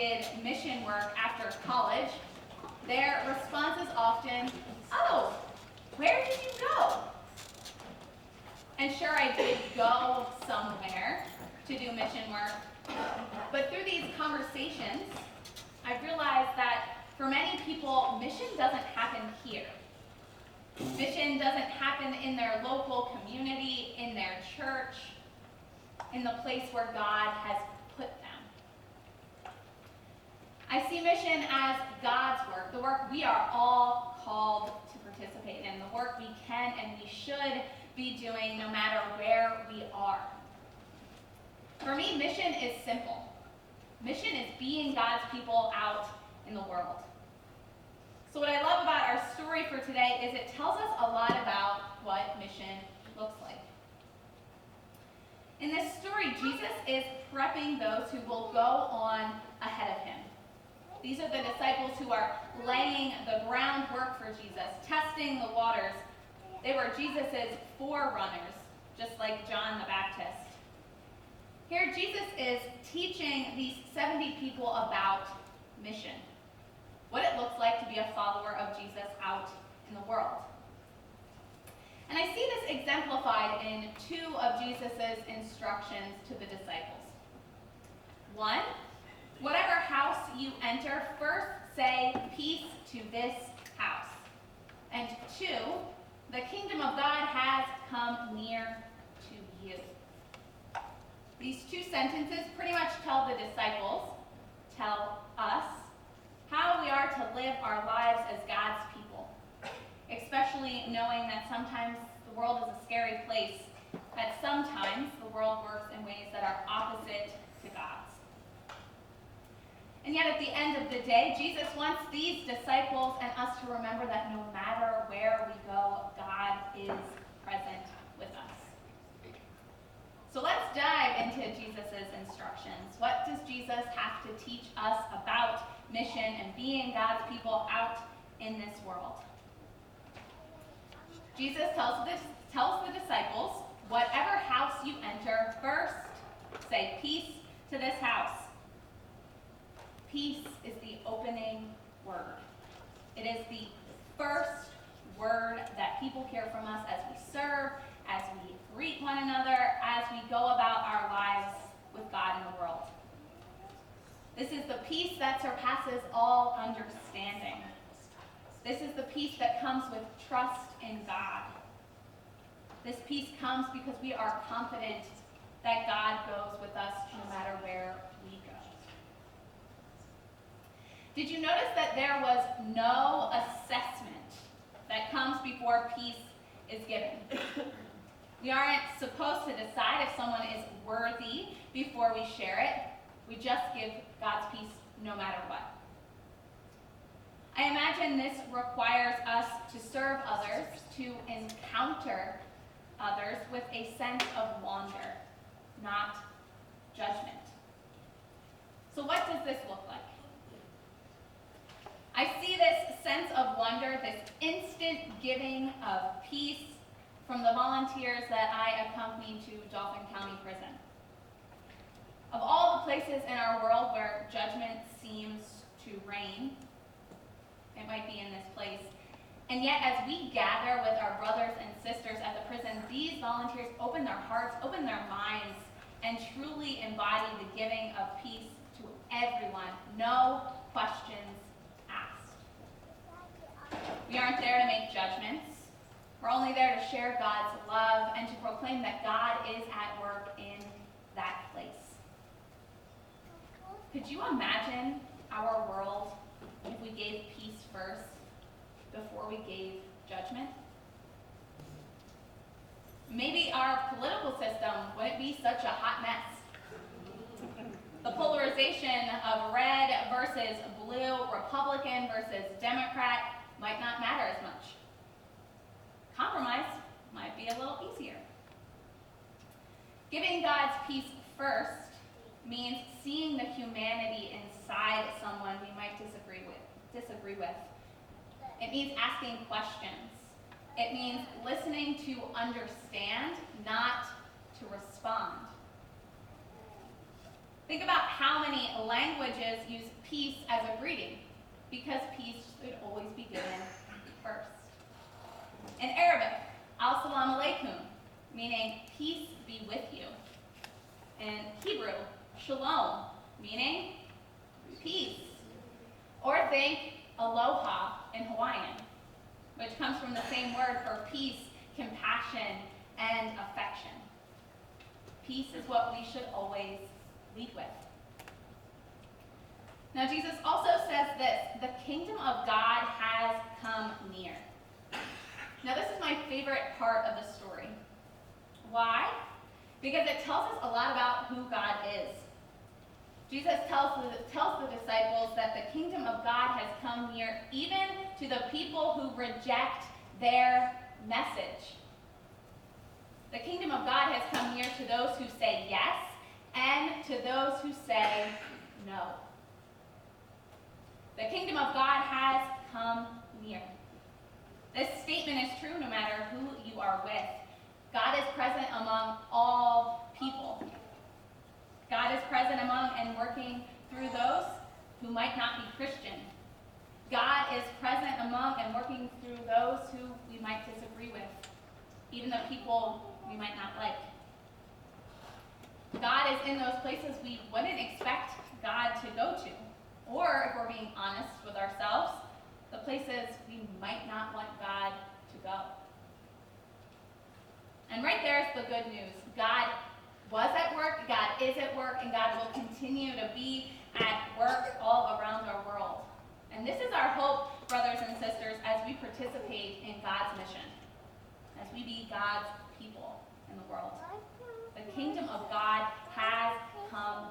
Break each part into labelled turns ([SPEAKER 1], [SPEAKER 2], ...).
[SPEAKER 1] did mission work after college, their response is often, "Oh, where did you go?" And sure, I did go somewhere to do mission work, but through these conversations, I realized that for many people, mission doesn't happen here. Mission doesn't happen in their local community, in their church, in the place where God has put them. I see mission as God's work, the work we are all called to participate in, the work we can and we should be doing no matter where we are. For me, mission is simple. Mission is being God's people out in the world. So what I love about our story for today is it tells us a lot about what mission looks like. In this story, Jesus is prepping those who will go on ahead of him. These are the disciples who are laying the groundwork for Jesus, testing the waters. They were Jesus' forerunners, just like John the Baptist. Here, Jesus is teaching these 70 people about mission, what it looks like to be a follower of Jesus out in the world. And I see this exemplified in two of Jesus' instructions to the disciples. One, whatever house you enter, first say, "Peace to this house." And two, the kingdom of God has come near to you. These two sentences pretty much tell the disciples, tell us, how we are to live our lives as God's people, especially knowing that sometimes the world is a scary place, that sometimes the world works in ways that are opposite to God's. And yet at the end of the day, Jesus wants these disciples and us to remember that no matter where we go, God is present with us. So let's dive into Jesus' instructions. What does Jesus have to teach us about mission and being God's people out in this world? Jesus tells the disciples, whatever house you enter, first say, "Peace to this house." Peace is the opening word. It is the first word that people hear from us as we serve, as we greet one another, as we go about our lives with God in the world. This is the peace that surpasses all understanding. This is the peace that comes with trust in God. This peace comes because we are confident that God goes with us no matter where we go. Did you notice that there was no assessment that comes before peace is given? We aren't supposed to decide if someone is worthy before we share it. We just give God's peace no matter what. I imagine this requires us to serve others, to encounter others with a sense of wonder, not judgment. So what does this look like? I see this sense of wonder, this instant giving of peace from the volunteers that I accompanied to Dauphin County Prison. Of all the places in our world where judgment seems to reign, it might be in this place. And yet, as we gather with our brothers and sisters at the prison, these volunteers open their hearts, open their minds, and truly embody the giving of peace to everyone. No questions asked. We aren't there to make judgments. We're only there to share God's love and to proclaim that God is at work in that place. Could you imagine our world if we gave peace first before we gave judgment? Maybe our political system wouldn't be such a hot mess. The polarization of red versus blue, Republican versus Democrat might not matter as much. Compromise might be a little easier. Giving God's peace first means seeing the humanity inside someone we might disagree with. It means asking questions. It means listening to understand, not to respond. Think about how many languages use peace as a greeting, because peace should always be given first. In Arabic, As-salamu alaykum, meaning peace be with you. In Hebrew, Shalom, meaning peace. Or think aloha in Hawaiian, which comes from the same word for peace, compassion, and affection. Peace is what we should always lead with. Now, Jesus also says this: the kingdom of God has come near. Now, this is my favorite part of the story. Why? Because it tells us a lot about who God is. Jesus tells the disciples that the kingdom of God has come near even to the people who reject their message. The kingdom of God has come near to those who say yes and to those who say no. The kingdom of God has come near. This statement is true no matter who you are with. God is present among all people. God is present among and working through those who might not be Christian. God is present among and working through those who we might disagree with, even the people we might not like. God is in those places we wouldn't expect God to go to, or if we're being honest with ourselves, the places we might not want God to go. And right there is the good news. God was at work, God is at work, and God will continue to be at work all around our world. And this is our hope, brothers and sisters, as we participate in God's mission, as we be God's people in the world. The kingdom of God has come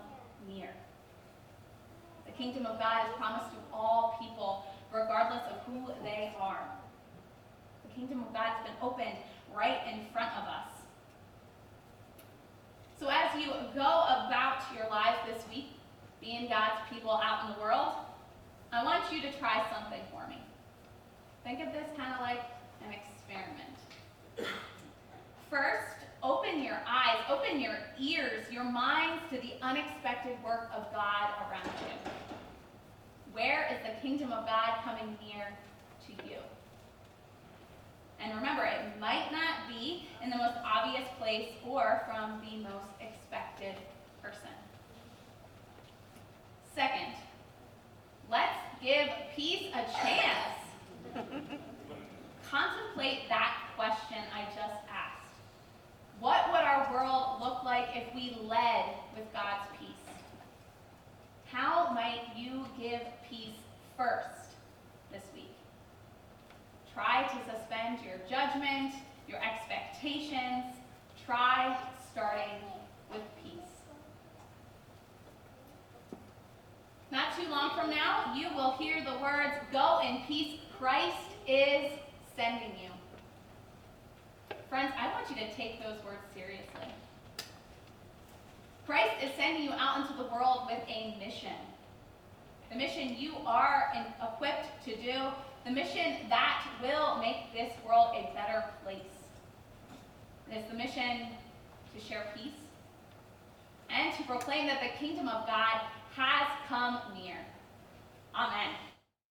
[SPEAKER 1] near. The kingdom of God is promised to all people, regardless of who they are. The kingdom of God has been opened right in front of us. So as you go about your lives this week, being God's people out in the world, I want you to try something for me. Think of this kind of like an experiment. First, open your eyes, open your ears, your minds to the unexpected work of God around you. Where is the kingdom of God coming near to you? And remember, it might not be in the most obvious place or from the most expected person. Second, let's give peace a chance. Contemplate that question I just asked. What would our world look like if we led with God's peace? How might you give peace first this week? Try to suspend your judgment, your expectations. Try starting with peace. Not too long from now, you will hear the words, "Go in peace, Christ is sending you." Friends, I want you to take those words seriously. Christ is sending you out into the world with a mission. The mission you are equipped to do, the mission that will make this world a better place. It is the mission to share peace and to proclaim that the kingdom of God has come near. Amen.